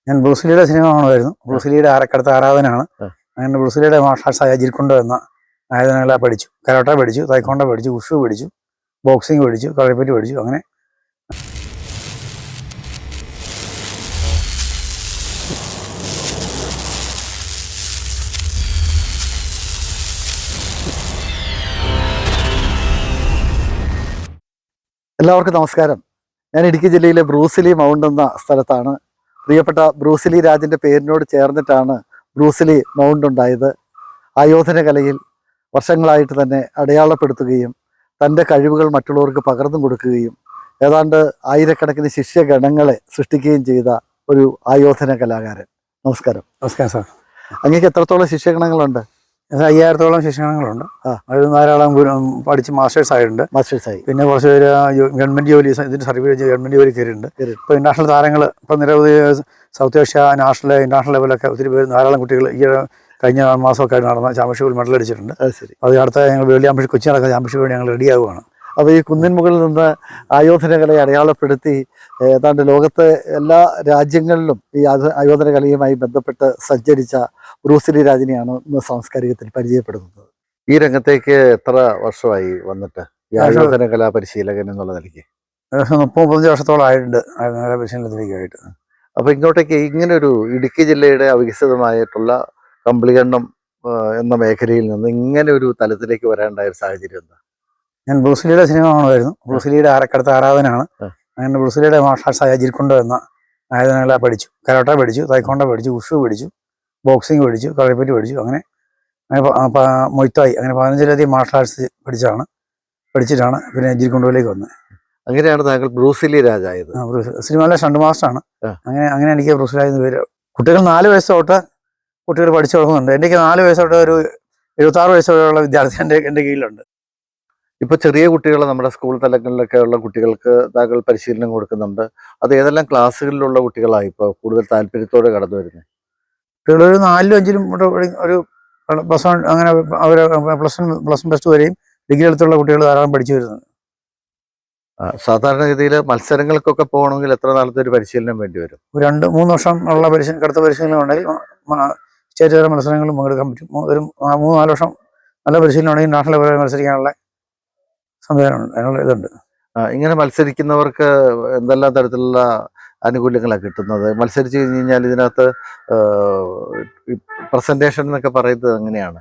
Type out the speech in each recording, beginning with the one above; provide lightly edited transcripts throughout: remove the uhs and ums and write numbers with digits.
ഞാൻ ബ്രൂസ്ലിയുടെ സിനിമ കാണുമായിരുന്നു. ബ്രൂസ്ലിയുടെ ആരക്കടുത്ത ആരാധനയാണ്. അങ്ങനെ ബ്രൂസ്ലിയുടെ മാർഷൽ ആർട്സ് ജിർക്കുണ്ടോ എന്ന ആയുധങ്ങളെ പഠിച്ചു. കരാട്ട പഠിച്ചു, തൈക്കോണ്ട പഠിച്ചു, ഉഷു പഠിച്ചു, ബോക്സിങ് പഠിച്ചു, കളരിപ്പയറ്റ് പഠിച്ചു. അങ്ങനെ എല്ലാവർക്കും നമസ്കാരം. ഞാൻ ഇടുക്കി ജില്ലയിലെ ബ്രൂസ്ലി മൗണ്ട് എന്ന സ്ഥലത്താണ്. പ്രിയപ്പെട്ട ബ്രൂസ്ലി രാജിൻ്റെ പേരിനോട് ചേർന്നിട്ടാണ് ബ്രൂസ്ലി മൗണ്ട് ഉണ്ടായത്. ആയോധന കലയിൽ വർഷങ്ങളായിട്ട് തന്നെ അടയാളപ്പെടുത്തുകയും തൻ്റെ കഴിവുകൾ മറ്റുള്ളവർക്ക് പകർന്നു കൊടുക്കുകയും ഏതാണ്ട് ആയിരക്കണക്കിന് ശിഷ്യഗണങ്ങളെ സൃഷ്ടിക്കുകയും ചെയ്ത ഒരു ആയോധന കലാകാരൻ. നമസ്കാരം. നമസ്കാരം സാർ. അങ്ങേക്ക് എത്രത്തോളം ശിഷ്യഗണങ്ങളുണ്ട്? 5000-ഓളം ശിക്ഷണങ്ങളുണ്ട്. അത് ധാരാളം പഠിച്ച് മാസ്റ്റേഴ്സ് ആയിട്ടുണ്ട്. പിന്നെ കുറച്ച് പേര് ഗവൺമെൻറ് ജോലി, ഇതിൻ്റെ സർവീസ് ഗവൺമെൻറ് ജോലി കയറിയിട്ടുണ്ട്. ഇപ്പോൾ ഇൻ്റർനാഷണൽ താരങ്ങൾ ഇപ്പം നിരവധി സൗത്ത് ഏഷ്യ, ഇൻ്റർനാഷണൽ ലെവലൊക്കെ ഒത്തിരി പേര്, ധാരാളം കുട്ടികൾ ഈ കഴിഞ്ഞ മാസമൊക്കെ നടന്ന ചാമ്പ്യൻഷിപ്പിൽ മെഡൽ അടിച്ചിട്ടുണ്ട്. അത് അടുത്ത ഞങ്ങൾ വേൾഡ് ചാമ്പ്യൻഷിപ്പ്, കൊച്ചി നടക്കുന്ന ചാമ്പ്യൻഷിപ്പ് വേണ്ടി ഞങ്ങൾ റെഡിയാവുകയാണ്. അപ്പോൾ ഈ കുന്നിൻ മുകളിൽ നിന്ന് ആയോധന കലയെ അടയാളപ്പെടുത്തി ഏതാണ്ട് ലോകത്തെ എല്ലാ രാജ്യങ്ങളിലും ഈ ആയോധന കലയുമായി ബന്ധപ്പെട്ട് സഞ്ചരിച്ച ബ്രൂസ്ലി രാജിനെയാണ് ഇന്ന് സാംസ്കാരികത്തിൽ പരിചയപ്പെടുന്നത്. ഈ രംഗത്തേക്ക് എത്ര വർഷമായി വന്നിട്ട്, ഈ ആയോധന കലാ പരിശീലകൻ എന്നുള്ള നിലയ്ക്ക്? 30-35 വർഷത്തോളം ആയിട്ടുണ്ട് ആയോധന കലാ പരിശീലനത്തിലേക്കായിട്ട്. അപ്പോൾ ഇങ്ങോട്ടേക്ക് ഇങ്ങനൊരു ഇടുക്കി ജില്ലയുടെ അവികസിതമായിട്ടുള്ള കമ്പിളികണ്ണം എന്ന മേഖലയിൽ നിന്ന് ഇങ്ങനെ ഒരു തലത്തിലേക്ക് വരാനുണ്ടായ ഒരു സാഹചര്യം എന്താ? ഞാൻ ബ്രൂസ്ലിയുടെ സിനിമ കാണുമായിരുന്നു. ബ്രൂസ്ലിയുടെ ആരക്കടുത്ത ആരാധനയാണ്. അങ്ങനെ ബ്രൂസ്ലിയുടെ മാർഷൽ ആർട്സ് ജിർക്കുണ്ടോ എന്ന ആയുധങ്ങളെ പഠിച്ചു. കരാട്ട പഠിച്ചു, തൈക്കോണ്ട പഠിച്ചു, ഉഷു പഠിച്ചു, ബോക്സിങ് പഠിച്ചു, കളരിപ്പയറ്റ് പഠിച്ചു. അങ്ങനെ മൊയ്ത്തായി, അങ്ങനെ 15ലധികം മാർഷൽ ആർട്സ് പഠിച്ചിട്ടാണ് പിന്നെ ജിർക്കുണ്ടോയിലേക്ക് വന്നത്. അങ്ങനെയാണ് താങ്കൾ ബ്രൂസ്ലി രാജായത്. സിനിമയിലെ സ്റ്റണ്ട് മാസ്റ്ററാണ്. അങ്ങനെ എനിക്ക് ബ്രൂസ്ലി രാജ് പേര്. കുട്ടികൾ 4 വയസ്സ് തൊട്ട് കുട്ടികൾ പഠിച്ചു തുടങ്ങുന്നുണ്ട്. എനിക്ക് 4 വയസ്സ് തൊട്ട് ഒരു 76 വയസ്സ് വരെയുള്ള വിദ്യാർത്ഥി എൻ്റെ കീഴിലുണ്ട്. ഇപ്പോൾ ചെറിയ കുട്ടികൾ, നമ്മുടെ സ്കൂൾ തലങ്ങളിലൊക്കെ ഉള്ള കുട്ടികൾക്ക് താങ്കൾ പരിശീലനം കൊടുക്കുന്നുണ്ട്. അത് ഏതെല്ലാം ക്ലാസ്സുകളിലുള്ള കുട്ടികളായി ഇപ്പോൾ കൂടുതൽ താല്പര്യത്തോടെ കടന്നു വരുന്നത്? കുട്ടികൾ ഒരു 4-ലും 5-ലും ഒരു +1 അങ്ങനെ അവർ +1 വരെയും ഡിഗ്രി എടുത്തുള്ള കുട്ടികൾ ധാരാളം പഠിച്ചു വരുന്നത്. സാധാരണഗതിയിൽ മത്സരങ്ങൾക്കൊക്കെ പോകണമെങ്കിൽ എത്ര നാളത്തെ ഒരു പരിശീലനം വേണ്ടി വരും? 2-3 വർഷം ഉള്ള കടുത്ത പരിശീലനം ഉണ്ടെങ്കിൽ സ്റ്റേറ്റ് തല മത്സരങ്ങളും പങ്കെടുക്കാൻ പറ്റും. ഒരു 3-4 വർഷം നല്ല പരിശീലനം ഉണ്ടെങ്കിൽ നാഷണൽ ലെവലിൽ മത്സരിക്കാനുള്ള സംവിധാനമുണ്ട്, അതിനുള്ള ഇതുണ്ട്. ഇങ്ങനെ മത്സരിക്കുന്നവർക്ക് എന്തെല്ലാം തരത്തിലുള്ള ആനുകൂല്യങ്ങളാണ് കിട്ടുന്നത്? മത്സരിച്ച് കഴിഞ്ഞ് കഴിഞ്ഞാൽ ഇതിനകത്ത് പ്രസന്റേഷൻ എന്നൊക്കെ പറയുന്നത് എങ്ങനെയാണ്?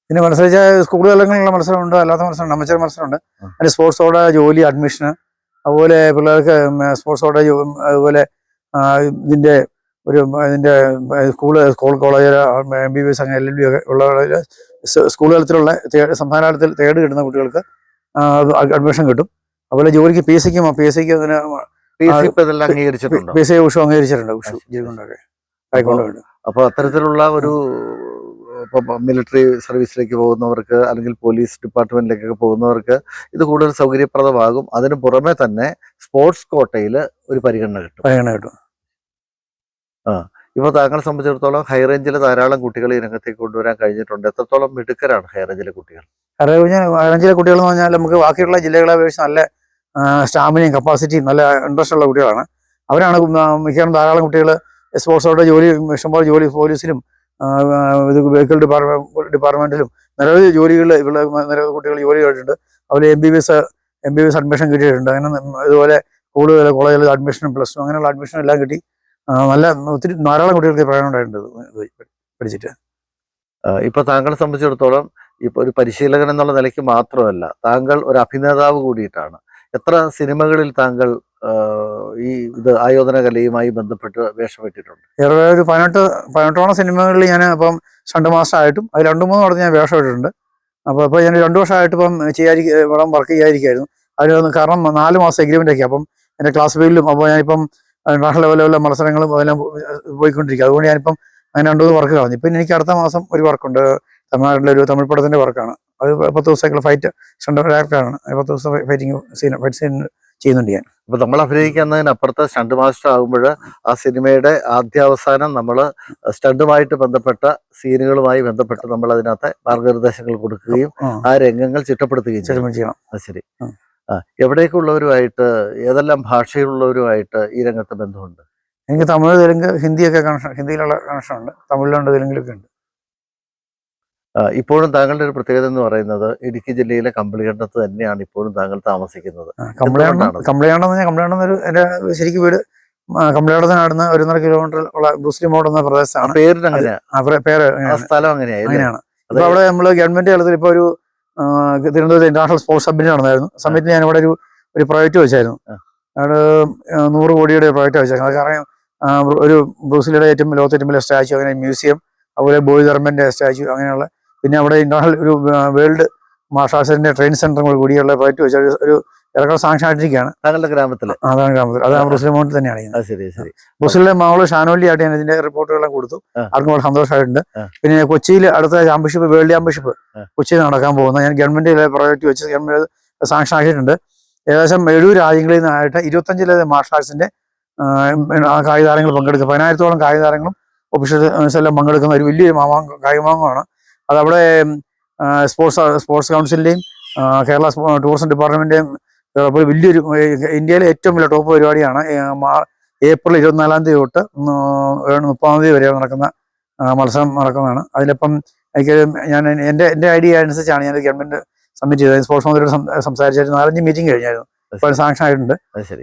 പിന്നെ മത്സരിച്ച സ്കൂൾ തലങ്ങളിലുള്ള മത്സരമുണ്ട്, അല്ലാത്ത മത്സരമുണ്ട്, അമച്ചർ മത്സരമുണ്ട്. അതിന് സ്പോർട്സോടെ ജോലി, അഡ്മിഷന്, അതുപോലെ പിള്ളേർക്ക് സ്പോർട്സോടെ, അതുപോലെ ഇതിൻ്റെ സ്കൂൾ കോളേജ്, MBBS, അങ്ങനെ LLB ഒക്കെ ഉള്ള സ്കൂൾ തലത്തിലുള്ള സംസ്ഥാന തലത്തിൽ തേർഡ് കിട്ടുന്ന കുട്ടികൾക്ക് അഡ്മിഷൻ കിട്ടും. അതുപോലെ ജോലിക്ക് PSC ഉഷു അംഗീകരിച്ചിട്ടുണ്ട്. ഉഷു ജിർക്കുണ്ടൊക്കെ ആയിക്കൊണ്ടുണ്ട്. അപ്പോൾ അത്തരത്തിലുള്ള ഒരു മിലിറ്ററി സർവീസിലേക്ക് പോകുന്നവർക്ക് അല്ലെങ്കിൽ പോലീസ് ഡിപ്പാർട്ട്മെന്റിലേക്കൊക്കെ പോകുന്നവർക്ക് ഇത് കൂടുതൽ സൗകര്യപ്രദമാകും. അതിന് പുറമെ തന്നെ സ്പോർട്സ് കോട്ടയിൽ ഒരു പരിഗണന കിട്ടും. ഇപ്പോൾ താങ്കളെ സംബന്ധിച്ചിടത്തോളം ഹൈറേഞ്ചിൽ ധാരാളം കുട്ടികൾ ഈ രംഗത്തേക്ക് കൊണ്ടുവരാൻ കഴിഞ്ഞിട്ടുണ്ട്. എത്രത്തോളം മിടുക്കരാണ് ഹൈറേഞ്ചിലെ കുട്ടികൾ? ഹൈറേഞ്ചിലെ കുട്ടികൾ എന്ന് പറഞ്ഞാൽ നമുക്ക് ബാക്കിയുള്ള ജില്ലകളെ അപേക്ഷിച്ച് നല്ല സ്റ്റാമിനയും കപ്പാസിറ്റിയും നല്ല ഇൻട്രസ്റ്റ് ഉള്ള കുട്ടികളാണ്. അവരാണ് മിക്കവാറും ധാരാളം കുട്ടികൾ സ്പോർട്സോടെ ജോലി, ഇഷ്ടംപോലെ ജോലി, പോലീസിലും വെഹിക്കിൾ ഡിപ്പാർട്ട്മെന്റിലും നിരവധി ജോലികൾ നിരവധി കുട്ടികൾ ജോലി ചെയ്തിട്ടുണ്ട്. അതുപോലെ MBBS അഡ്മിഷൻ കിട്ടിയിട്ടുണ്ട്. അങ്ങനെ ഇതുപോലെ കൂടുതൽ കോളേജിൽ അഡ്മിഷനും +2 അങ്ങനെയുള്ള അഡ്മിഷനും എല്ലാം കിട്ടി. നല്ല ഒത്തിരി ധാരാളം കുട്ടികൾക്ക് പ്രയോജനം ഉണ്ടായിട്ടുണ്ട് പഠിച്ചിട്ട്. ഇപ്പോൾ താങ്കളെ സംബന്ധിച്ചിടത്തോളം ഇപ്പോൾ ഒരു പരിശീലകൻ എന്നുള്ള നിലയ്ക്ക് മാത്രമല്ല, താങ്കൾ ഒരു അഭിനേതാവ് കൂടിയിട്ടാണ്. എത്ര സിനിമകളിൽ താങ്കൾ ഈ ആയോധന കലയുമായി ബന്ധപ്പെട്ട് വേഷമിട്ടിട്ടുണ്ട്? ഒരു 18ഓളം സിനിമകളിൽ ഞാൻ ഇപ്പം സ്റ്റണ്ട് മാസ്റ്റർ ആയിട്ടും അത് 2-3 നടന്ന് ഞാൻ വേഷമിട്ടിട്ടുണ്ട്. അപ്പോൾ ഞാൻ 2 വർഷമായിട്ട് ഇപ്പം വർക്ക് ചെയ്യാതിരിക്കുമായിരുന്നു. അതിന് കാരണം 4 മാസം എഗ്രിമെൻ്റ് ആക്കി. അപ്പം എൻ്റെ ക്ലാസ് ഫീൽഡിലും, അപ്പോൾ ഞാനിപ്പം നാഷണൽ ലെവലിലുള്ള മത്സരങ്ങളും അതെല്ലാം പോയിക്കൊണ്ടിരിക്കുക. അതുകൊണ്ട് ഞാനിപ്പം അങ്ങനെ 2-3 വർക്ക് കളഞ്ഞു. ഇപ്പം എനിക്ക് അടുത്ത മാസം ഒരു വർക്കുണ്ട്. തമിഴ്നാട്ടിലെ ഒരു തമിഴ് പടത്തിൻ്റെ വർക്കാണ്. അത് 10 ദിവസത്തേക്കുള്ള ഫൈറ്റ് സ്റ്റണ്ട് ഡയറക്ടറാണ്. 10 ദിവസം ഫൈറ്റ് സീൻ ചെയ്യുന്നുണ്ട് ഞാൻ. അപ്പോൾ നമ്മൾ അഭിനയിക്കുന്നതിനപ്പുറത്ത് സ്റ്റണ്ട് മാസ്റ്റർ ആകുമ്പോൾ ആ സിനിമയുടെ ആദ്യാവസാനം നമ്മൾ സ്റ്റണ്ടുമായിട്ട് ബന്ധപ്പെട്ട സീനുകളുമായി ബന്ധപ്പെട്ട് നമ്മൾ അതിനകത്ത് മാർഗനിർദ്ദേശങ്ങൾ കൊടുക്കുകയും ആ രംഗങ്ങൾ ചിട്ടപ്പെടുത്തുകയും ചെയ്യണം. ശരി. എവിടേക്കുള്ളവരുമായിട്ട്, ഏതെല്ലാം ഭാഷയിലുള്ളവരുമായിട്ട് ഈ രംഗത്ത് ബന്ധമുണ്ട്? എനിക്ക് തമിഴ്, തെലുങ്ക്, ഹിന്ദിയൊക്കെ കണക്ഷൻ, ഹിന്ദിയിലുള്ള കണക്ഷൻ ഉണ്ട്, തമിഴിലുണ്ട്, തെലുങ്കിലൊക്കെ ഉണ്ട്. ഇപ്പോഴും താങ്കളുടെ ഒരു പ്രത്യേകത എന്ന് പറയുന്നത് ഇടുക്കി ജില്ലയിലെ കമ്പളികണ്ടത്ത് തന്നെയാണ് ഇപ്പോഴും താങ്കൾ താമസിക്കുന്നത്. കമ്പളികണ്ടം എന്നൊരു എൻ്റെ ശരിക്കും വീട് കമ്പളികണ്ടത്തിന് അടുത്ത് 1.5 കിലോമീറ്റർ ഉള്ള ബ്രൂസ്ലി മോഡ് എന്ന പ്രദേശത്താണ്. പേര് സ്ഥലം അങ്ങനെയാണ്. ഇപ്പൊ അവിടെ നമ്മള് ഗവൺമെന്റ് തലത്തിൽ ഇപ്പൊ ഒരു തിരുവനന്തപുരത്ത് ഇന്റർനാഷണൽ സ്പോർട്സ് സബ്മിറ്റ് നടന്നായിരുന്നു. സബ്മിറ്റിന് ഞാൻ ഇവിടെ ഒരു പ്രൊജക്റ്റ് വെച്ചായിരുന്നു. അവിടെ 100 കോടിയുടെ പ്രൊജക്റ്റ് വെച്ചേക്കുന്നത്. അത് കാരണം ഒരു ബ്രൂസ്ലിയുടെ ലോകത്തെ ഏറ്റവും വലിയ സ്റ്റാച്ചു, അങ്ങനെ മ്യൂസിയം, അതുപോലെ ബോയ് ധർമ്മന്റെ സ്റ്റാച്ചു, അങ്ങനെയുള്ള, പിന്നെ അവിടെ ഇന്റർനാഷണൽ ഒരു വേൾഡ് മാർഷൽ ആർട്സിന്റെ ട്രെയിനിങ് സെന്റർ കൂടിയുള്ള പ്രൊജക്റ്റ് വെച്ചാൽ ഒരു ഇറക്കം സാങ്ഷൻ ആയിട്ടിരിക്കുകയാണ് താങ്കളുടെ ഗ്രാമത്തിൽ. അതാണ് ഗ്രാമത്തിൽ, അത് ബ്രൂസ്ലി മൗണ്ടിൽ തന്നെയാണ്. ബ്രൂസ്ലിയുടെ മകള് ഷാനോലി ആയിട്ട് ഞാൻ ഇതിന്റെ റിപ്പോർട്ടുകളെല്ലാം കൊടുത്തു. ആർക്കും വളരെ സന്തോഷമായിട്ടുണ്ട്. പിന്നെ കൊച്ചിയിൽ അടുത്ത ചാമ്പ്യൻഷിപ്പ്, വേൾഡ് ചാമ്പ്യൻഷിപ്പ് കൊച്ചിയിൽ നടക്കാൻ പോകുന്ന ഞാൻ ഗവൺമെന്റ് പ്രൊജക്റ്റ് വെച്ച് ഗവൺമെന്റ് സാങ്ഷൻ ആക്കിയിട്ടുണ്ട്. ഏകദേശം 70 രാജ്യങ്ങളിൽ നിന്നായിട്ട് 25 മാർഷൽ ആർട്സിന്റെ കായിക താരങ്ങൾ പങ്കെടുക്കുക. 10,000-ഓളം കായിക താരങ്ങളും ഒഫീഷ്യൽസ് എല്ലാം പങ്കെടുക്കുന്ന ഒരു വലിയൊരു കായികമാമാണ്. അതവിടെ സ്പോർട്സ് കൗൺസിലിന്റെയും കേരള ടൂറിസം ഡിപ്പാർട്ട്മെന്റിന്റെയും വലിയൊരു, ഇന്ത്യയിലെ ഏറ്റവും വലിയ ടോപ്പ് പരിപാടിയാണ്. ഏപ്രിൽ 24-ാം തീയതി തൊട്ട് 30-ാം തീയതി വരെ നടക്കുന്ന മത്സരം നടക്കുന്നതാണ്. അതിലിപ്പം എനിക്ക് എൻ്റെ ഐഡിയ അനുസരിച്ചാണ് ഞാൻ ഗവൺമെന്റ് സബ്മിറ്റ് ചെയ്തത്. സ്പോർട്സ് മന്ത്രിയോട് സംസാരിച്ചായിരുന്നു. 4-5 മീറ്റിംഗ് കഴിഞ്ഞായിരുന്നു. അപ്പോൾ സാങ്ഷൻ ആയിട്ടുണ്ട്.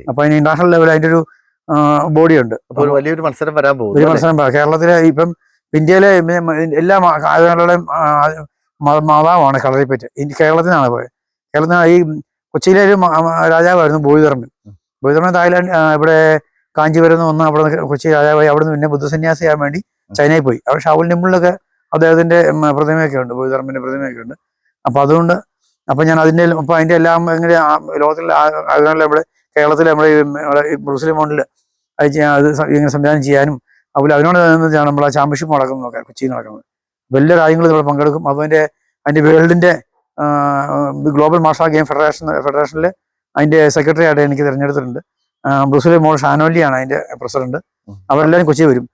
അപ്പൊ അതിന് ഇന്റർനാഷണൽ ലെവൽ അതിന്റെ ഒരു ബോഡി ഉണ്ട്. വലിയൊരു മത്സരം വരാൻ പോകും. ഒരു മത്സരം കേരളത്തിലെ ഇപ്പം ഇന്ത്യയിലെ എല്ലാ കായികങ്ങളുടെയും മാതാവാണ് കളരിപ്പറ്റ്. കേരളത്തിനാണ് പോയത്. കേരളത്തിനാണ്. ഈ കൊച്ചിയിലെ ഒരു രാജാവായിരുന്നു boy Dharman. Boy Dharman Thailand ഇവിടെ കാഞ്ചീപുരം നിന്ന് വന്ന് അവിടെ കൊച്ചി രാജാവായി. അവിടെ നിന്ന് പിന്നെ ബുദ്ധസന്യാസിയാകാൻ വേണ്ടി ചൈനയിൽ പോയി. അവിടെ ഷാവുൽ ടെമ്പിളിലൊക്കെ അദ്ദേഹത്തിന്റെ പ്രതിമയൊക്കെ ഉണ്ട്, ബോയ് ധർമ്മന്റെ പ്രതിമയൊക്കെ ഉണ്ട്. അപ്പൊ അതുകൊണ്ട് ഞാൻ അതിന്റെ എല്ലാം എങ്ങനെ ലോകത്തിലെ ഇവിടെ കേരളത്തിലെ നമ്മുടെ ബ്രൂസ്ലി മൗണ്ടിൽ അത് ഇങ്ങനെ സംവിധാനം ചെയ്യാനും, അതുപോലെ അതിനോട് നമ്മൾ ചാമ്പ്യൻഷിപ്പ് നടക്കുന്നതൊക്കെ കൊച്ചിയിൽ നടക്കുന്നത്. വലിയ രാജ്യങ്ങൾ നമ്മൾ പങ്കെടുക്കും. അപ്പോൾ അതിന്റെ വേൾഡിന്റെ ഗ്ലോബൽ മാർഷൽ ഗെയിം ഫെഡറേഷനിൽ അതിന്റെ സെക്രട്ടറി ആയിട്ട് എനിക്ക് തിരഞ്ഞെടുത്തിട്ടുണ്ട്. ബ്രൂസ്ലി മോൾ ഷാനോലിയാണ് അതിന്റെ പ്രസിഡന്റ്. അവരെല്ലാവരും കൊച്ചി വരും.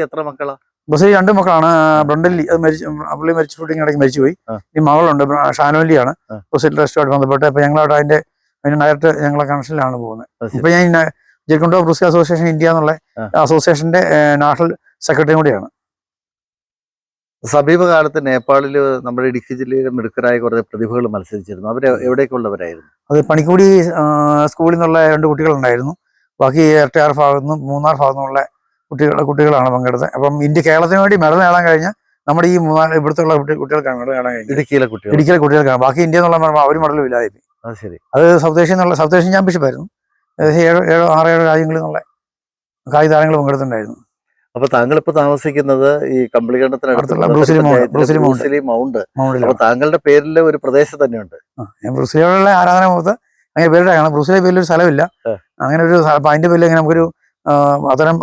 എത്ര മക്കളാ? ബ്രൂസ്ലി 2 മക്കളാണ്. ബ്രണ്ടലി അത് പുള്ളി ഷൂട്ടിംഗ് ഇടയ്ക്ക് മരിച്ചുപോയി. ഈ മകളുണ്ട്, ഷാനോലിയാണ് ബ്രൂസ്ലി ട്രസ്റ്റുമായിട്ട് ബന്ധപ്പെട്ട്. അപ്പൊ ഞങ്ങളവിടെ അതിന്റെ ഡയറക്റ്റ് ഞങ്ങളെ കണക്ഷനിലാണ് പോകുന്നത്. ഇപ്പൊ ഞാൻ ജയ്ക്കുണ്ടോ ബ്രൂസ്ലി അസോസിയേഷൻ ഇന്ത്യ എന്നുള്ള അസോസിയേഷന്റെ നാഷണൽ സെക്രട്ടറി കൂടിയാണ്. സമീപകാലത്ത് നേപ്പാളിൽ നമ്മുടെ ഇടുക്കി ജില്ലയിലെ മിടുക്കരായ കുറേ പ്രതിഭകൾ മത്സരിച്ചിരുന്നു. അവർ എവിടേക്കുള്ളവരായിരുന്നു? അത് പണിക്കൂടി സ്കൂളിൽ നിന്നുള്ള 2 കുട്ടികളുണ്ടായിരുന്നു. ബാക്കി ഇരട്ടയാർ ഭാഗത്തു നിന്നും മൂന്നാർ ഭാഗത്തു നിന്നുള്ള കുട്ടികളാണ് പങ്കെടുത്തത്. അപ്പം കേരളത്തിന് വേണ്ടി മെഡൽ നേടാൻ കഴിഞ്ഞ നമ്മുടെ ഈ ഇവിടുത്തെ കുട്ടികൾക്കാണ് മെഡൽ നേടാൻ കഴിഞ്ഞത്. ഇടുക്കിയിലെ കുട്ടികൾക്കാണ്. ബാക്കി ഇന്ത്യ എന്നുള്ള ഒരു മെഡലും ഇല്ലാതെ. അത് സൗത്ത് ഏഷ്യൻ ചാമ്പ്യൻഷിപ്പ് ആയിരുന്നു. ഏകദേശം 6-7 രാജ്യങ്ങളിൽ നിന്നുള്ള കായിക താരങ്ങൾ പങ്കെടുത്തിട്ടുണ്ടായിരുന്നു. അപ്പൊ താങ്കൾ ഇപ്പൊ താമസിക്കുന്നത് ഈ കമ്പളികണ്ടത്തിനടുത്തുള്ള ബ്രൂസ്ലി മൗണ്ട്. അപ്പൊ താങ്കളുടെ പേരിൽ ഒരു പ്രദേശം തന്നെയുണ്ട്. ഞാൻ ബ്രൂസ്ലിയോടുള്ള ആരാധന മുഖത്ത് അങ്ങനെ പേരുടെ കാരണം ബ്രൂസ്ലിയുടെ പേരിൽ ഒരു സ്ഥലമില്ല. അങ്ങനെ ഒരു അതിന്റെ പേരിൽ ഇങ്ങനെ നമുക്കൊരു അത്തരം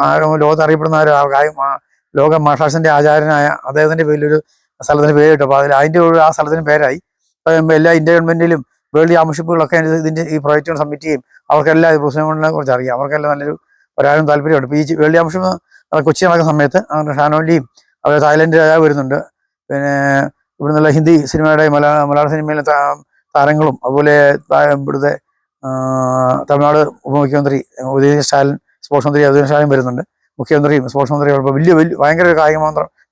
ലോകത്ത് അറിയപ്പെടുന്ന ലോക മാർഷൽ ആർട്സിന്റെ ആചാര്യനായ അദ്ദേഹത്തിന്റെ പേരിലൊരു സ്ഥലത്തിന് പേരിട്ടു. അപ്പൊ അതിന്റെ ആ സ്ഥലത്തിന് പേരായി. എല്ലാ ഇന്ത്യ ഗവൺമെന്റിലും വേൾഡ് ചാമ്പ്യൻഷിപ്പുകളൊക്കെ ഇതിന്റെ ഈ പ്രോജക്റ്റുകൾ സബ്മിറ്റ് ചെയ്യും. അവർക്കെല്ലാം ബ്രൂസ്ലി മൗണ്ടിനെ കുറിച്ച് അറിയാം. അവർക്കെല്ലാം നല്ലൊരു വരാനും താല്പര്യമുണ്ട്. ഇപ്പൊ ഈ വേൾഡ് ചാമ്പ്യൻഷിപ്പ് കൊച്ചി നടക്കുന്ന സമയത്ത് ഷാനോലിയും അതുപോലെ തായ്ലൻഡ് രാജാവ് വരുന്നുണ്ട്. പിന്നെ ഇവിടെ നിന്നുള്ള ഹിന്ദി സിനിമയുടെ മലയാള സിനിമയിലെ താരങ്ങളും, അതുപോലെ ഇവിടുത്തെ തമിഴ്നാട് ഉപമുഖ്യമന്ത്രി ഉദയനിധി സ്റ്റാലിൻ, സ്പോർട്സ് മന്ത്രി ഉദയനിധി സ്റ്റാലിൻ വരുന്നുണ്ട്. മുഖ്യമന്ത്രിയും സ്പോർട്സ് മന്ത്രിയും വലിയ ഭയങ്കര ഒരു കായിക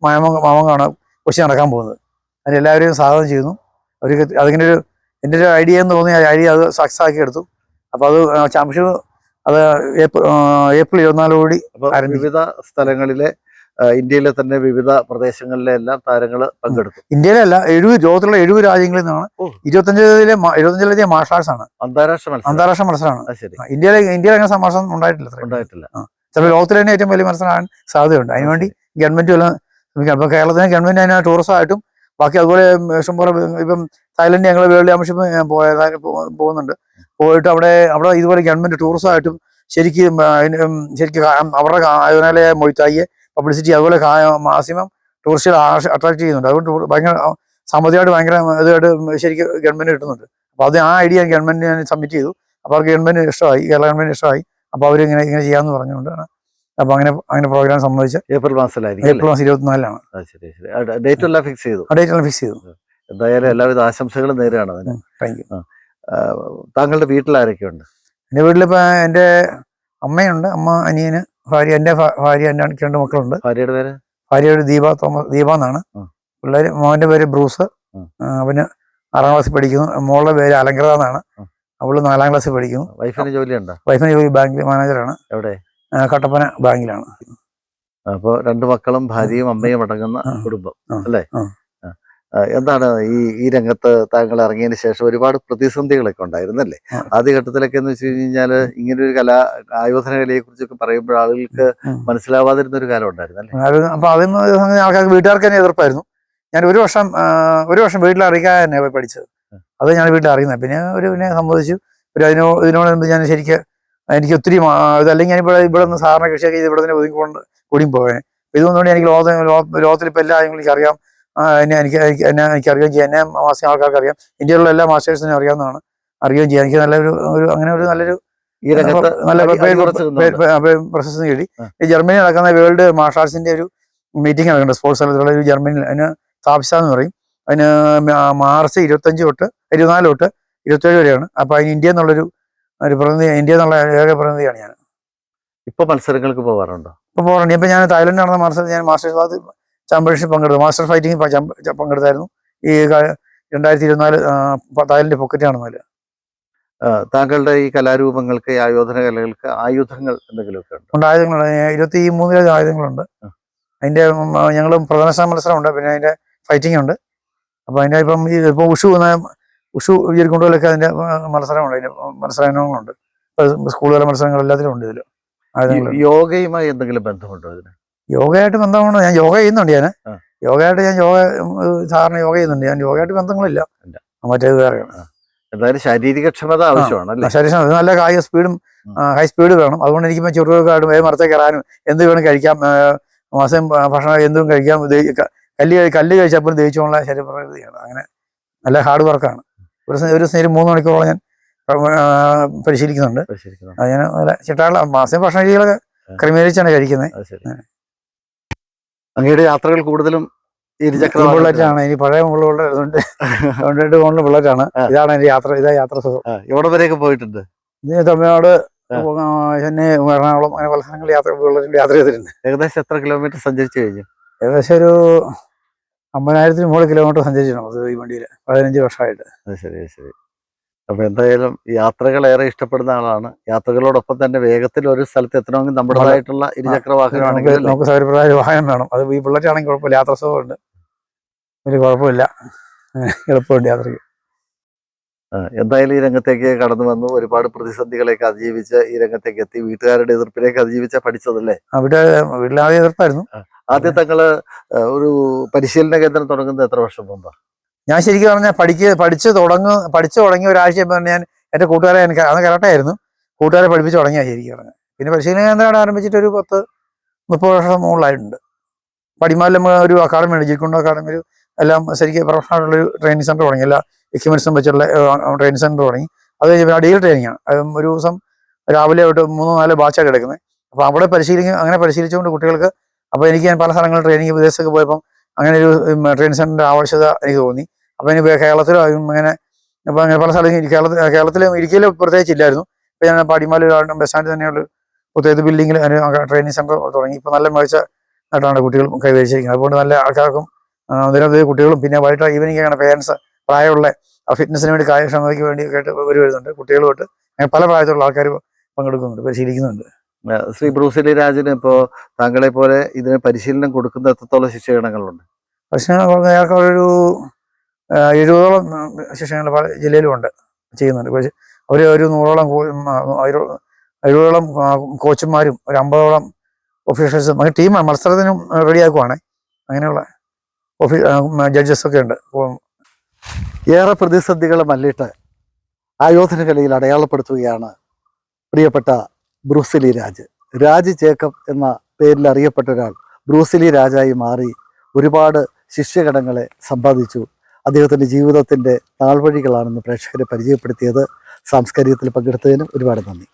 മാമമാണ് കൊച്ചി നടക്കാൻ പോകുന്നത്. അതിനെല്ലാവരെയും സ്വാഗതം ചെയ്യുന്നു. അതിങ്ങനെ എൻ്റെ ഒരു ഐഡിയ എന്ന് തോന്നിയ ഐഡിയ അത് സക്സസ് ആക്കി എടുത്തു. അപ്പോൾ അത് ചാമ്പ്യൻഷിപ്പ് അത് ഏപ്രിൽ 24 കൂടി വിവിധ സ്ഥലങ്ങളിലെ ഇന്ത്യയിലെ തന്നെ വിവിധ പ്രദേശങ്ങളിലെ എല്ലാം താരങ്ങൾ പങ്കെടുത്തു. ഇന്ത്യയിലല്ല, ലോകത്തുള്ള 70 രാജ്യങ്ങളിൽ നിന്നാണ്. 25 മാർഷൽ ആർട്സ് ആണ്. അന്താരാഷ്ട്ര മത്സരമാണ്. ഇന്ത്യയിൽ അങ്ങനെ മത്സരം ഉണ്ടായിട്ടില്ല. ചിലപ്പോൾ ലോകത്തിലെ തന്നെ ഏറ്റവും വലിയ മത്സരമാകാൻ സാധ്യതയുണ്ട്. അതിനുവേണ്ടി ഗവൺമെന്റ് വല്ല ശ്രമിക്കാം. അപ്പൊ കേരളത്തിന് ഗവൺമെന്റ് അതിന് ടൂറിസമായിട്ടും ബാക്കി അതുപോലെ ഇഷ്ടംപോലെ ഇപ്പം തായ്ലൻഡ് ഞങ്ങൾ വേൾഡ് ചാമ്പ്യൻഷിപ്പ് പോകുന്നുണ്ട്. പോയിട്ട് അവിടെ ഇതുപോലെ ഗവൺമെന്റ് ടൂറിസമായിട്ടും ശരിക്കും അവരുടെ ആയോധനയിലെ മൊയ്ത്തായിയെ പബ്ലിസിറ്റി, അതുപോലെ മാക്സിമം ടൂറിസ്റ്റുകൾ അട്രാക്ട് ചെയ്യുന്നുണ്ട്. അതുകൊണ്ട് ഭയങ്കര സാമ്പത്തികമായിട്ട് ഭയങ്കര ഇതായിട്ട് ശരിക്കും ഗവൺമെന്റ് കിട്ടുന്നുണ്ട്. അപ്പോൾ അത് ആ ഐഡിയ ഗവൺമെന്റിന് ഞാൻ സബ്മിറ്റ് ചെയ്തു. അപ്പോൾ അവർക്ക് ഗവൺമെന്റിന് ഇഷ്ടമായി, കേരള ഗവൺമെന്റിന് ഇഷ്ടമായി. അപ്പോൾ അവരിങ്ങനെ ചെയ്യാമെന്ന് പറഞ്ഞുകൊണ്ടാണ്. അപ്പോൾ അങ്ങനെ പ്രോഗ്രാം സംബന്ധിച്ച് ഏപ്രിൽ മാസം 24-ലാണ് ഡേറ്റ് എല്ലാം ഫിക്സ് ചെയ്തു. എന്തായാലും എല്ലാവിധ ആശംസകളും നേരെയാണ് അതിന്. Thank you. താങ്കളുടെ വീട്ടിൽ ആരൊക്കെയുണ്ട്? എൻ്റെ വീട്ടിലിപ്പോൾ എൻ്റെ അമ്മയുണ്ട്, അമ്മ, അനിയന്, ഭാര്യ, എൻ്റെ ഭാര്യ, എൻ്റെ എനിക്ക് 2 മക്കളുണ്ട്. ഭാര്യയുടെ പേര്? ഭാര്യയുടെ ദീപ എന്നാണ്. പിള്ളേർ, മോൻ്റെ പേര് ബ്രൂസ്, അവന് 6ാം ക്ലാസ്സിൽ പഠിക്കുന്നു. മോളുടെ പേര് അലങ്കൃത എന്നാണ്, അവള് 4ാം ക്ലാസ്സിൽ പഠിക്കുന്നു. വൈഫിന് ജോലിയുണ്ടോ? വൈഫിന് ജോലി ബാങ്കിൽ മാനേജറാണ്. എവിടെ? കട്ടപ്പന ബാങ്കിലാണ്. അപ്പോൾ 2 മക്കളും ഭാര്യയും അമ്മയും അടങ്ങുന്ന കുടുംബം അല്ലേ? എന്താണ് ഈ രംഗത്ത് താങ്കൾ ഇറങ്ങിയതിന് ശേഷം ഒരുപാട് പ്രതിസന്ധികളൊക്കെ ഉണ്ടായിരുന്നല്ലേ? ആദ്യഘട്ടത്തിലൊക്കെ എന്ന് വെച്ച് കഴിഞ്ഞാൽ ഇങ്ങനൊരു ആയോധന കലയെ കുറിച്ചൊക്കെ പറയുമ്പോൾ ആളുകൾക്ക് മനസ്സിലാവാതിരുന്ന ഒരു കാലം ഉണ്ടായിരുന്നല്ലേ? അപ്പൊ അതിന് ആൾക്കാർക്ക്, വീട്ടുകാർക്ക് തന്നെ എതിർപ്പായിരുന്നു. ഞാൻ ഒരു വർഷം വീട്ടിൽ അറിയിക്കാതെ തന്നെ പോയി പഠിച്ചത്. അത് ഞാൻ വീട്ടിൽ അറിയുന്നത്. പിന്നെ പിന്നെ സമ്മതിച്ചു. ഇതിനോട് ഞാൻ ശരിക്കും എനിക്ക് ഒത്തിരി ഇതല്ലെങ്കിൽ ഞാൻ ഇവിടെ നിന്ന് സാറിനെ കൃഷിയൊക്കെ ചെയ്ത് ഇവിടെ തന്നെ ഒതുങ്ങിക്കൊണ്ട് കൂടിയും പോകേ. ഇതുകൊണ്ടുകൊണ്ട് എനിക്ക് ലോകത്തിൽ ഇപ്പം എല്ലാ കാര്യങ്ങളും എനിക്കറിയാം. എനിക്കറിയുകയും ചെയ്യാം. എന്നെ മാസ്റ്റർ ആൾക്കാർക്ക് അറിയാം. ഇന്ത്യയിലുള്ള എല്ലാ മാസ്റ്റേഴ്സിനും അറിയാവുന്നതാണ്. അറിയുകയും ചെയ്യാം. എനിക്ക് നല്ലൊരു ഈ രംഗത്ത് നല്ല പ്രശസ്തി കിട്ടി. ഈ ജർമ്മനി നടക്കുന്ന വേൾഡ് മാർഷൽ ആർട്സിന്റെ ഒരു മീറ്റിംഗ് നടക്കുന്നുണ്ട് സ്പോർട്സ് തലത്തിലുള്ള ഒരു ജർമ്മനിയിൽ. അതിന് താപ്സ എന്ന് പറയും. അതിന് മാർച്ച് 25 തൊട്ട് 24 തൊട്ട് 27 വരെയാണ്. അപ്പൊ അതിന് ഇന്ത്യ എന്നുള്ളൊരു പ്രതിനിധി, ഇന്ത്യ എന്നുള്ള ഏക പ്രതിനിധിയാണ് ഞാൻ. ഇപ്പൊ മത്സരങ്ങൾക്ക് പോകാറുണ്ടോ? ഇപ്പൊ പോകാറുണ്ട്. ഇപ്പൊ ഞാൻ തായ്ലൻഡ് നടന്ന മത്സരത്തിൽ ഞാൻ മാസ്റ്റേഴ്സ് ചാമ്പ്യൻഷിപ്പ് പങ്കെടുത്തു. മാസ്റ്റർ ഫൈറ്റിംഗ് പങ്കെടുത്തായിരുന്നു. ഈ 2024 തായ്ലൻഡ് പൊക്കറ്റ് നടന്നതിൽ. താങ്കളുടെ ഈ കലാരൂപങ്ങൾക്ക്, ഈ ആയോധന കലകൾക്ക് ആയുധങ്ങൾ എന്തെങ്കിലുമൊക്കെ ഉണ്ട്? ആയുധങ്ങളുണ്ട്. 23 ആയുധങ്ങളുണ്ട്. അതിന്റെ ഞങ്ങൾ പ്രദർശന മത്സരമുണ്ട്. പിന്നെ അതിന്റെ ഫൈറ്റിംഗ് ഉണ്ട്. അപ്പൊ അതിന്റെ ഇപ്പൊ ഉഷു കൊണ്ടുപോലൊക്കെ അതിന്റെ മത്സരമുണ്ട്. അതിന്റെ മത്സരങ്ങളുണ്ട്. സ്കൂളുകളിലെ മത്സരങ്ങൾ എല്ലാത്തിലും ഉണ്ട് ഇതിൽ. യോഗയുമായി എന്തെങ്കിലും ബന്ധമുണ്ടോ ഇതിന്? യോഗയായിട്ട് ബന്ധമുണ്ടോ? ഞാൻ യോഗ ചെയ്യുന്നുണ്ട്. സാധാരണ യോഗ ചെയ്യുന്നുണ്ട്. ഞാൻ യോഗയായിട്ട് ബന്ധങ്ങളില്ല. മറ്റേത് വേറെയാണ്. എന്തായാലും ശാരീരിക ക്ഷമത ആവശ്യമാണ്. ശരീരം നല്ല കായിക സ്പീഡും ഹൈ സ്പീഡ് വേണം. അതുകൊണ്ട് എനിക്ക് ചെറുകാടും മരത്തെ കയറാനും എന്ത് വേണം കഴിക്കാം. മാസം ഭക്ഷണം എന്തും കഴിക്കാം. കല്ല് കഴിച്ചപ്പോഴും ദഹിച്ചുകൊണ്ടുള്ള ശരീരപ്രകൃതിയാണ്. അങ്ങനെ നല്ല ഹാർഡ് വർക്കാണ്. ഒരു 3 മണിക്കൂറോളം ഞാൻ പരിശീലിക്കുന്നുണ്ട്. ഞാൻ ചിട്ടാള മാസം ഭക്ഷണ രീതികളൊക്കെ ക്രമീകരിച്ചാണ് കഴിക്കുന്നത്. അങ്ങയുടെ യാത്രകൾ കൂടുതലും ബുള്ളറ്റാണ്. ഇനി പഴയ ബുള്ളറ്റ് 2 ബുള്ളറ്റാണ്. ഇതാണ് എന്റെ യാത്ര സുഖം. എവിടെ വരെയൊക്കെ പോയിട്ടുണ്ട്? ഇതിന് തമിഴ്നാട്, ചെന്നൈ, എറണാകുളം, അങ്ങനെ പല സ്ഥലങ്ങളിൽ ബുള്ളറ്റിൽ യാത്ര ചെയ്തിട്ടുണ്ട്. ഏകദേശം എത്ര കിലോമീറ്റർ സഞ്ചരിച്ചു കഴിഞ്ഞു? ഏകദേശം ഒരു 50,000 മുകളിൽ കിലോമീറ്റർ സഞ്ചരിച്ചിട്ടുണ്ട് അത് ഈ വണ്ടിയിൽ 15 വർഷമായിട്ട്. ശരി. അപ്പൊ എന്തായാലും യാത്രകൾ ഏറെ ഇഷ്ടപ്പെടുന്ന ആളാണ്. യാത്രകളോടൊപ്പം തന്നെ വേഗത്തിൽ ഒരു സ്ഥലത്ത് എത്തണമെങ്കിൽ നമ്മുടേതായിട്ടുള്ള ഇരുചക്ര വാഹനമാണെങ്കിൽ നമുക്ക് സൗകര്യപ്രദമായ വാഹനം വേണം. അത് ഈ ബുള്ളറ്റ് ആണെങ്കിൽ കുഴപ്പമില്ല. യാത്ര സുഖമുണ്ട്, വലിയ കുഴപ്പമില്ല, എളുപ്പമുണ്ട് യാത്രയ്ക്ക്. എന്തായാലും ഈ രംഗത്തേക്ക് കടന്നു വന്നു, ഒരുപാട് പ്രതിസന്ധികളെയൊക്കെ അതിജീവിച്ച് ഈ രംഗത്തേക്ക് എത്തി. വീട്ടുകാരുടെ എതിർപ്പിലേക്ക് അതിജീവിച്ച പഠിച്ചതല്ലേ? വീട്ടിലാദ്യം എതിർപ്പായിരുന്നു. ആദ്യം തങ്ങള് ഒരു പരിശീലന കേന്ദ്രം തുടങ്ങുന്നത് എത്ര വർഷം മുമ്പ്? ഞാൻ ശരിക്കും പറഞ്ഞാൽ പഠിച്ചു തുടങ്ങിയ ഒരാഴ്ച തന്നെ ഞാൻ എൻ്റെ കൂട്ടുകാരെ, എനിക്ക് അന്ന് കരാട്ടയായിരുന്നു, കൂട്ടുകാരെ പഠിപ്പിച്ച് തുടങ്ങിയാൽ ശരിക്കും പറഞ്ഞാൽ. പിന്നെ പരിശീലന കേന്ദ്രം ആരംഭിച്ചിട്ട് ഒരു 30 വർഷം മുകളിലായിട്ടുണ്ട്. പടിമാലിലും ഒരു അക്കാഡമി ഉണ്ട്, ജിക്കുണ്ടോ അക്കാഡമി. എല്ലാം ശരിക്കും പ്രൊഫഷണലായിട്ടുള്ളൊരു ട്രെയിനിങ് സെൻ്റർ തുടങ്ങി. എല്ലാ എക്യുപ്മെൻറ്റ്സും വെച്ചുള്ള ട്രെയിനിങ് സെൻ്റർ തുടങ്ങി. അത് കഴിഞ്ഞ് ഡെയിലി ട്രെയിനിങ്ങാണ്. ഒരു ദിവസം രാവിലെ തൊട്ട് 3-4 ബാച്ചാണ് എടുക്കുന്നത്. അപ്പോൾ അവിടെ അങ്ങനെ പരിശീലിച്ചുകൊണ്ട് കുട്ടികൾക്ക്. അപ്പോൾ ഞാൻ പല സ്ഥലങ്ങളിൽ ട്രെയിനിങ് വിദേശത്തൊക്കെ പോയപ്പം അങ്ങനെ ഒരു ട്രെയിനിങ് സെൻ്ററിൻ്റെ ആവശ്യകത എനിക്ക് തോന്നി. അപ്പോൾ കേരളത്തിലും അങ്ങനെ പല സ്ഥലത്തും കേരളത്തിലും ഇടുക്കിയിലും പ്രത്യേകിച്ച് ഇല്ലായിരുന്നു. ഇപ്പോൾ ഞാൻ പടിമാലി ബസ് സ്റ്റാൻഡിൽ തന്നെയുള്ള പുതിയത് ബിൽഡിങ്ങിൽ ട്രെയിനിങ് സെൻ്റർ തുടങ്ങി. ഇപ്പോൾ നല്ല മികച്ച ആയിട്ടാണ് കുട്ടികൾ കൈവരിച്ചിരിക്കുന്നത്. അതുകൊണ്ട് നല്ല ആൾക്കാർക്കും നിരവധി കുട്ടികളും പിന്നെ വൈകിട്ട് ഈവനിങ് അങ്ങനെ പേരൻസ് പ്രായമുള്ള ഫിറ്റ്നസിന് വേണ്ടി, കായികക്ഷമതയ്ക്ക് വേണ്ടി കേട്ട് വരുന്നുണ്ട്. കുട്ടികളുമായിട്ട് അങ്ങനെ പല പ്രായത്തിലുള്ള ആൾക്കാർ പങ്കെടുക്കുന്നുണ്ട്, പരിശീലിക്കുന്നുണ്ട്. ശ്രീ ബ്രൂസിലി രാജിന് ഇപ്പോൾ താങ്കളെ പോലെ ഇതിന് പരിശീലനം കൊടുക്കുന്ന എത്രത്തോളം ശിക്ഷകണങ്ങളുണ്ട്? പരിശീലനം അയാൾക്ക് ഒരു 70ഓളം ശിക്ഷകങ്ങൾ പല ജില്ലയിലുമുണ്ട്, ചെയ്യുന്നുണ്ട്. അവർ ഒരു 70ഓളം കോച്ചുമാരും ഒരു 50ഓളം ഒഫീഷ്യൽസും അങ്ങനെ ടീം മത്സരത്തിനും റെഡിയാക്കുവാണ്. അങ്ങനെയുള്ള ജഡ്ജസൊക്കെ ഉണ്ട്. ഏറെ പ്രതിസന്ധികൾ മല്ലിട്ട് ആയോധന കലയിൽ അടയാളപ്പെടുത്തുകയാണ് പ്രിയപ്പെട്ട ബ്രൂസിലി രാജ് ജേക്കബ് എന്ന പേരിൽ അറിയപ്പെട്ട ഒരാൾ ബ്രൂസിലി രാജായി മാറി ഒരുപാട് ശിഷ്യഗണങ്ങളെ സമ്പാദിച്ചു. അദ്ദേഹത്തിൻ്റെ ജീവിതത്തിൻ്റെ നാൾവഴികളാണെന്ന് പ്രേക്ഷകരെ പരിചയപ്പെടുത്തിയത്. സാംസ്കാരികത്തിൽ പങ്കെടുത്തതിന് ഒരുപാട് നന്ദി.